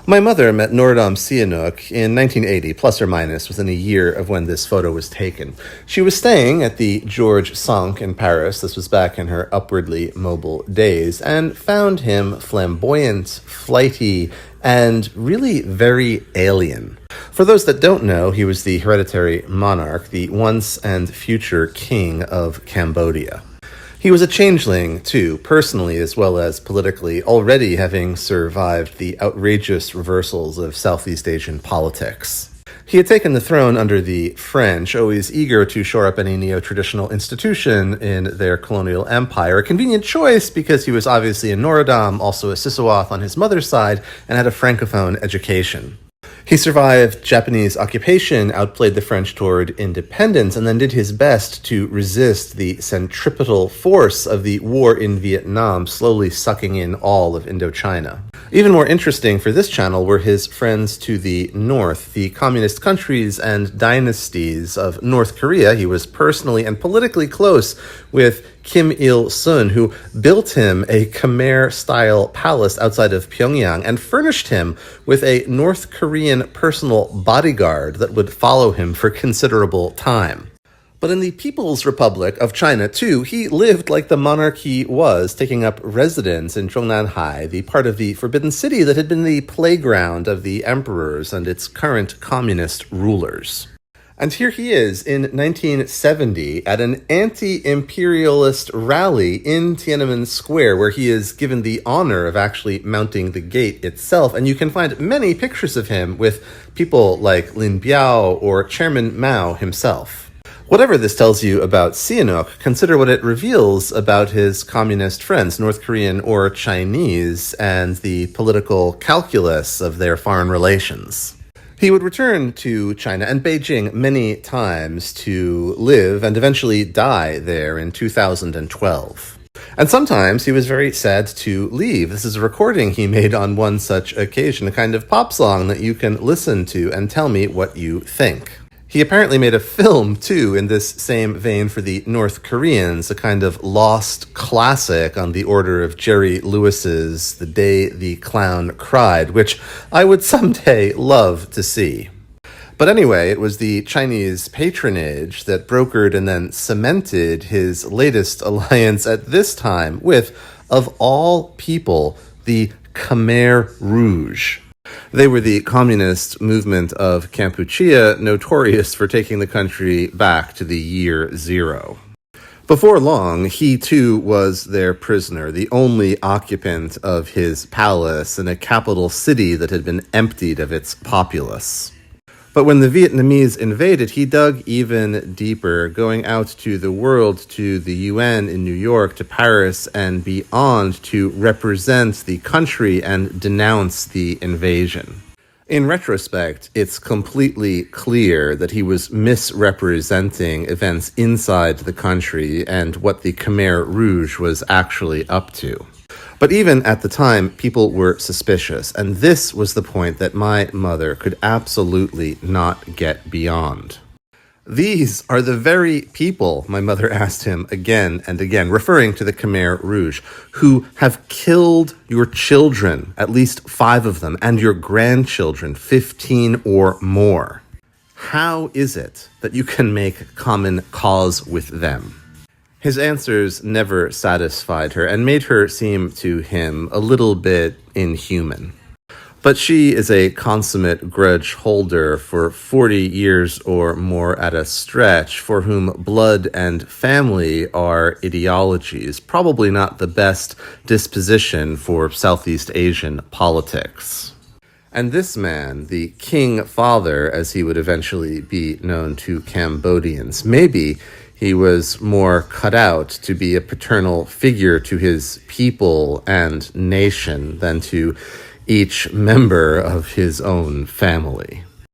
My mother met Norodom Sihanouk in 1980, plus or minus, within a year of when this photo was taken. She was staying at the Georges V in Paris, this was back in her upwardly mobile days, and found him flamboyant, flighty, and really very alien. For those that don't know, he was the hereditary monarch, the once and future king of Cambodia. He was a changeling, too, personally as well as politically, already having survived the outrageous reversals of Southeast Asian politics. He had taken the throne under the French, always eager to shore up any neo-traditional institution in their colonial empire. A convenient choice because he was obviously a Norodom, also a Sisowath on his mother's side, and had a Francophone education. He survived Japanese occupation, outplayed the French toward independence, and then did his best to resist the centripetal force of the war in Vietnam, slowly sucking in all of Indochina. Even more interesting for this channel were his friends to the north, the communist countries and dynasties of North Korea. He was personally and politically close with Kim Il-sung, who built him a Khmer-style palace outside of Pyongyang and furnished him with a North Korean personal bodyguard that would follow him for considerable time. But in the People's Republic of China, too, he lived like the monarch he was, taking up residence in Zhongnanhai, the part of the Forbidden City that had been the playground of the emperors and its current communist rulers. And here he is in 1970 at an anti-imperialist rally in Tiananmen Square, where he is given the honor of actually mounting the gate itself. And you can find many pictures of him with people like Lin Biao or Chairman Mao himself. Whatever this tells you about Sihanouk, consider what it reveals about his communist friends, North Korean or Chinese, and the political calculus of their foreign relations. He would return to China and Beijing many times to live and eventually die there in 2012. And sometimes he was very sad to leave. This is a recording he made on one such occasion, a kind of pop song that you can listen to and tell me what you think. He apparently made a film, too, in this same vein for the North Koreans, a kind of lost classic on the order of Jerry Lewis's The Day the Clown Cried, which I would someday love to see. But anyway, it was the Chinese patronage that brokered and then cemented his latest alliance at this time with, of all people, the Khmer Rouge. They were the communist movement of Kampuchea, notorious for taking the country back to the year zero. Before long, he too was their prisoner, the only occupant of his palace in a capital city that had been emptied of its populace. But when the Vietnamese invaded, he dug even deeper, going out to the world, to the UN in New York, to Paris and beyond, to represent the country and denounce the invasion. In retrospect, it's completely clear that he was misrepresenting events inside the country and what the Khmer Rouge was actually up to. But even at the time, people were suspicious, and this was the point that my mother could absolutely not get beyond. These are the very people, my mother asked him again and again, referring to the Khmer Rouge, who have killed your children, at least 5 of them, and your grandchildren, 15 or more. How is it that you can make common cause with them? His answers never satisfied her and made her seem to him a little bit inhuman. But she is a consummate grudge holder for 40 years or more at a stretch, for whom blood and family are ideologies, probably not the best disposition for Southeast Asian politics. And this man, the King Father, as he would eventually be known to Cambodians, maybe he was more cut out to be a paternal figure to his people and nation than to each member of his own family.